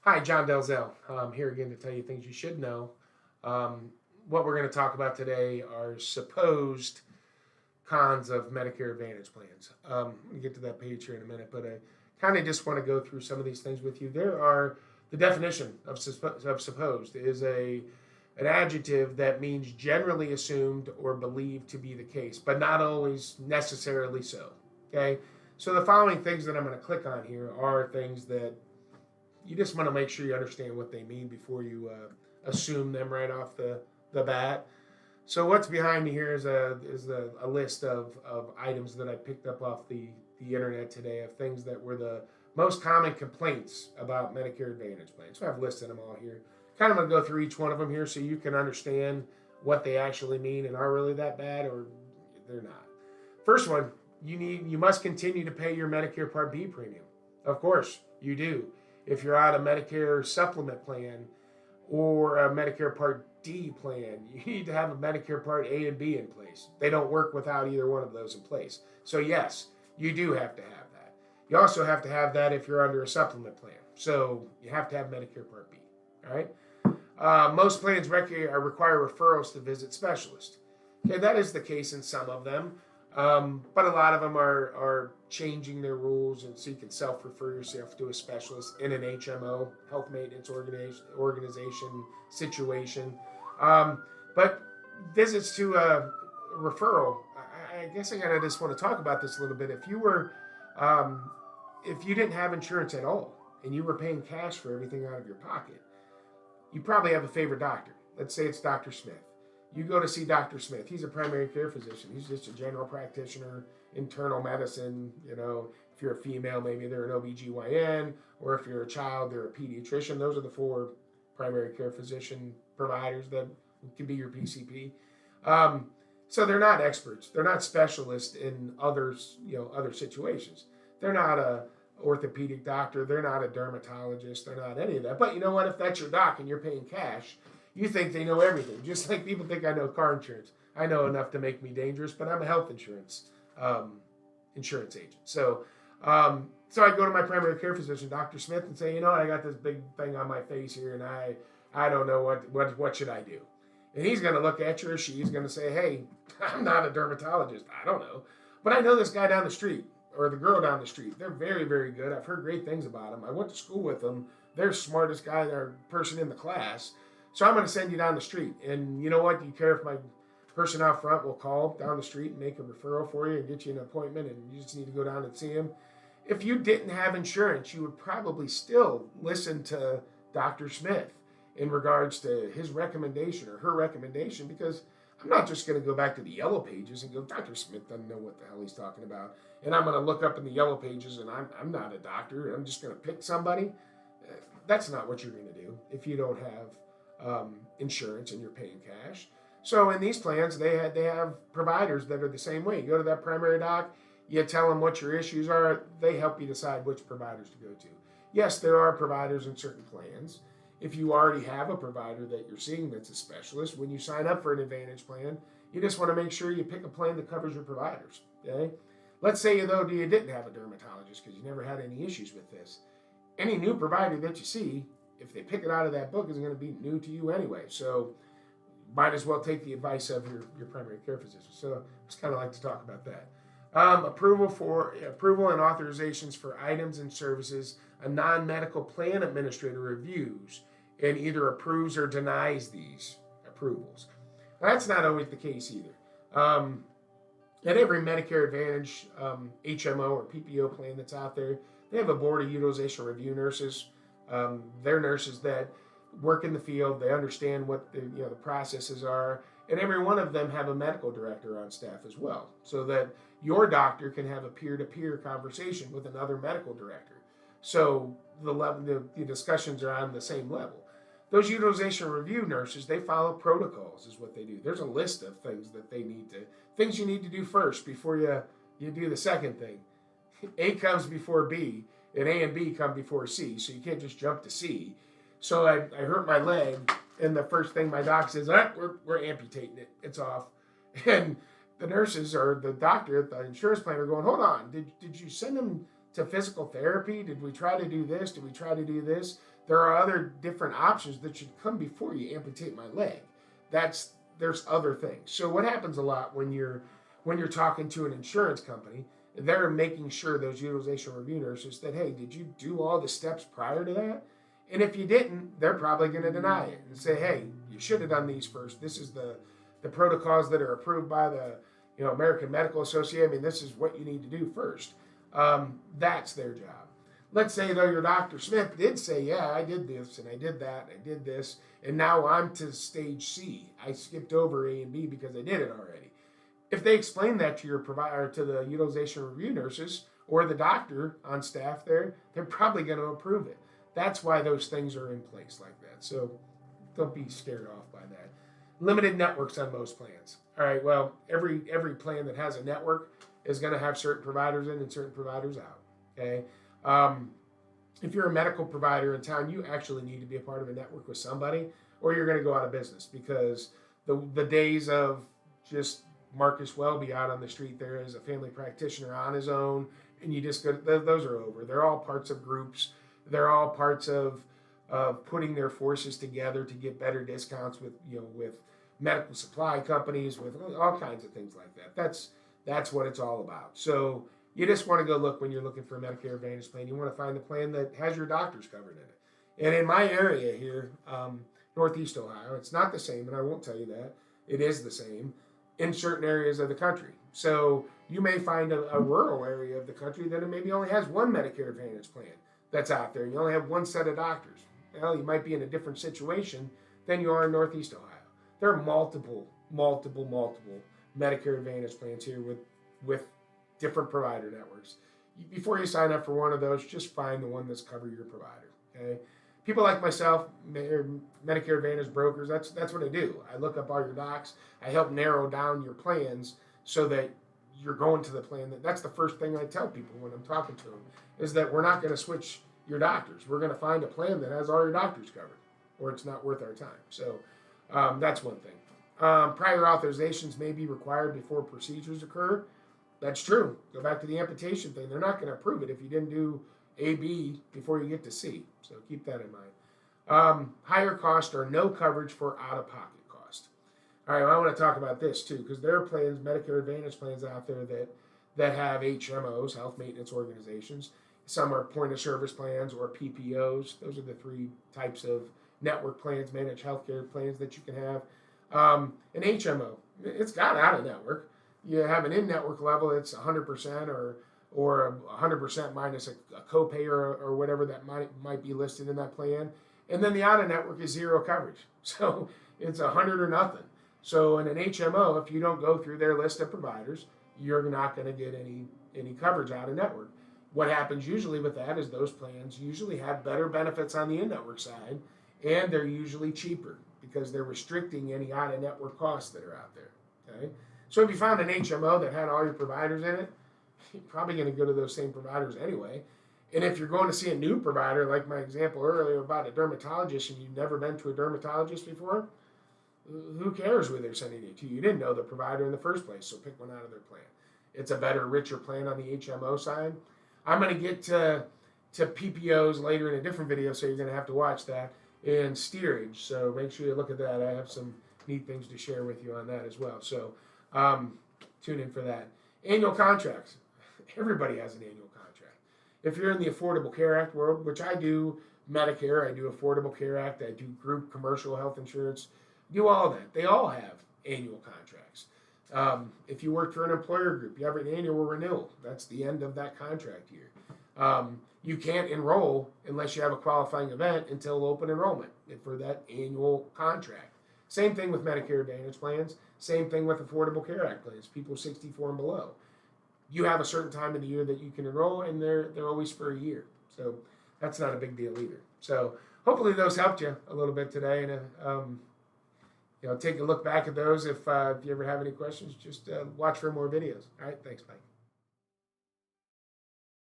Hi, John Delzell. I'm here again to tell you things you should know. Um, what we're going to talk about today are supposed cons of Medicare Advantage plans. I'm going to get to that page here in a minute, but I kind of just want to go through some of these things with you. There are the definition of supposed is an adjective that means generally assumed or believed to be the case, but not always necessarily so. Okay, so the following things that I'm going to click on here are things that you just want to make sure you understand what they mean before you assume them right off the bat. So what's behind me here is a list of items that I picked up off the internet today of things that were the most common complaints about Medicare Advantage plans. So I've listed them all here. Kind of going to go through each one of them here so you can understand what they actually mean and are really that bad or they're not. First one, you must continue to pay your Medicare Part B premium. Of course, you do. If you're on a Medicare supplement plan or a Medicare Part D plan, you need to have a Medicare Part A and B in place. They don't work without either one of those in place. So yes, you do have to have that. You also have to have that if you're under a supplement plan. So you have to have Medicare Part B. All right. Most plans require referrals to visit specialists. Okay, that is the case in some of them. But a lot of them are changing their rules, and so you can self-refer yourself to a specialist in an HMO, health maintenance organization situation. But visits to a referral, I guess I gotta just want to talk about this a little bit. If you didn't have insurance at all and you were paying cash for everything out of your pocket, you probably have a favorite doctor. Let's say it's Dr. Smith. You go to see Dr. Smith. He's a primary care physician. He's just a general practitioner, internal medicine. If you're a female, maybe they're an OBGYN, or if you're a child, they're a pediatrician. Those are the four primary care physician providers that can be your PCP. So they're not experts. They're not specialists in other situations. They're not a orthopedic doctor. They're not a dermatologist. They're not any of that. But you know what? If that's your doc and you're paying cash, you think they know everything. Just like people think I know car insurance. I know enough to make me dangerous, but I'm a health insurance agent. So I go to my primary care physician, Dr. Smith, and say, I got this big thing on my face here, and I don't know what should I do. And he's going to look at you, or she's going to say, hey, I'm not a dermatologist. I don't know. But I know this guy down the street or the girl down the street. They're very, very good. I've heard great things about them. I went to school with them. They're the smartest guy or person in the class. So I'm going to send you down the street. And you know what? Do you care if my person out front will call down the street and make a referral for you and get you an appointment and you just need to go down and see him? If you didn't have insurance, you would probably still listen to Dr. Smith in regards to his recommendation or her recommendation, because I'm not just going to go back to the yellow pages and go, Dr. Smith doesn't know what the hell he's talking about. And I'm going to look up in the yellow pages and I'm not a doctor. I'm just going to pick somebody. That's not what you're going to do if you don't have insurance and you're paying cash. So in these plans, they have providers that are the same way. You go to that primary doc, you tell them what your issues are, they help you decide which providers to go to. Yes, there are providers in certain plans. If you already have a provider that you're seeing that's a specialist, when you sign up for an Advantage plan, you just want to make sure you pick a plan that covers your providers. Okay? Let's say, though, you didn't have a dermatologist because you never had any issues with this. Any new provider that you see, if they pick it out of that book, is going to be new to you anyway. So might as well take the advice of your primary care physician. So I just kind of like to talk about that. Approval and authorizations for items and services a non-medical plan administrator reviews and either approves or denies these approvals. Now, that's not always the case either. At every Medicare Advantage HMO or PPO plan that's out there, they have a board of utilization review nurses. They're nurses that work in the field. They understand what the processes are, and every one of them have a medical director on staff as well, so that your doctor can have a peer-to-peer conversation with another medical director. So the discussions are on the same level. Those utilization review nurses, they follow protocols is what they do. There's a list of things that things you need to do first before you do the second thing. A comes before B, and A and B come before C, so you can't just jump to C. So I hurt my leg, and the first thing my doc says, we're amputating it. It's off. And the nurses or the doctor at the insurance plan are going, hold on, did you send them to physical therapy? Did we try to do this? Did we try to do this? There are other different options that should come before you amputate my leg. There's other things. So what happens a lot when you're talking to an insurance company, they're making sure those utilization review nurses that, hey, did you do all the steps prior to that? And if you didn't, they're probably going to deny it and say, hey, you should have done these first. This is the protocols that are approved by the American Medical Association. I mean, this is what you need to do first. That's their job. Let's say, though, your Dr. Smith did say, yeah, I did this and I did that, and I did this, and now I'm to stage C. I skipped over A and B because I did it already. If they explain that to your provider, to the utilization review nurses or the doctor on staff there, they're probably going to approve it. That's why those things are in place like that. So don't be scared off by that. Limited networks on most plans. All right, well, every plan that has a network is going to have certain providers in and certain providers out. Okay. If you're a medical provider in town, you actually need to be a part of a network with somebody, or you're going to go out of business, because the days of just Marcus Welby out on the street there as a family practitioner on his own, and you just go, those are over. They're all parts of groups. They're all parts of putting their forces together to get better discounts with medical supply companies, with all kinds of things like that. That's what it's all about. So you just want to go look when you're looking for a Medicare Advantage plan. You want to find the plan that has your doctors covered in it. And in my area here, Northeast Ohio, it's not the same, and I won't tell you that. It is the same in certain areas of the country. So you may find a rural area of the country that maybe only has one Medicare Advantage plan that's out there. You only have one set of doctors. Well, you might be in a different situation than you are in Northeast Ohio. There are multiple Medicare Advantage plans here with different provider networks. Before you sign up for one of those, just find the one that's covered your provider. Okay. People like myself, Medicare Advantage brokers, that's what I do. I look up all your docs. I help narrow down your plans so that you're going to the plan. That's the first thing I tell people when I'm talking to them, is that we're not going to switch your doctors. We're going to find a plan that has all your doctors covered, or it's not worth our time. So that's one thing. Prior authorizations may be required before procedures occur. That's true. Go back to the amputation thing. They're not going to approve it if you didn't do A, B before you get to C. So keep that in mind. Higher cost or no coverage for out-of-pocket cost. All right, well, I want to talk about this too, because there are plans, Medicare Advantage plans out there that have HMOs, health maintenance organizations. Some are point-of-service plans or PPOs. Those are the three types of network plans, managed healthcare plans that you can have. An HMO, it's got out-of-network. You have an in-network level, it's 100% or 100% minus a copay or whatever that might be listed in that plan. And then the out-of-network is zero coverage. So it's 100 or nothing. So in an HMO, if you don't go through their list of providers, you're not going to get any coverage out-of-network. What happens usually with that is those plans usually have better benefits on the in-network side, and they're usually cheaper because they're restricting any out-of-network costs that are out there. Okay? So if you found an HMO that had all your providers in it, you're probably going to go to those same providers anyway. And if you're going to see a new provider, like my example earlier about a dermatologist, and you've never been to a dermatologist before, who cares where they're sending you to? You didn't know the provider in the first place, so pick one out of their plan. It's a better, richer plan on the HMO side. I'm going to get to PPOs later in a different video, so you're going to have to watch that, and steerage. So make sure you look at that. I have some neat things to share with you on that as well. So tune in for that. Annual contracts. Everybody has an annual contract. If you're in the Affordable Care Act world, which I do Medicare, I do Affordable Care Act, I do group commercial health insurance, do all that. They all have annual contracts. If you work for an employer group, you have an annual renewal. That's the end of that contract year. You can't enroll unless you have a qualifying event until open enrollment for that annual contract. Same thing with Medicare Advantage plans. Same thing with Affordable Care Act plans, people 64 and below. You have a certain time of the year that you can enroll, and they're always for a year. So that's not a big deal either. So hopefully those helped you a little bit today. And take a look back at those. If you ever have any questions, just watch for more videos. All right, thanks, bye.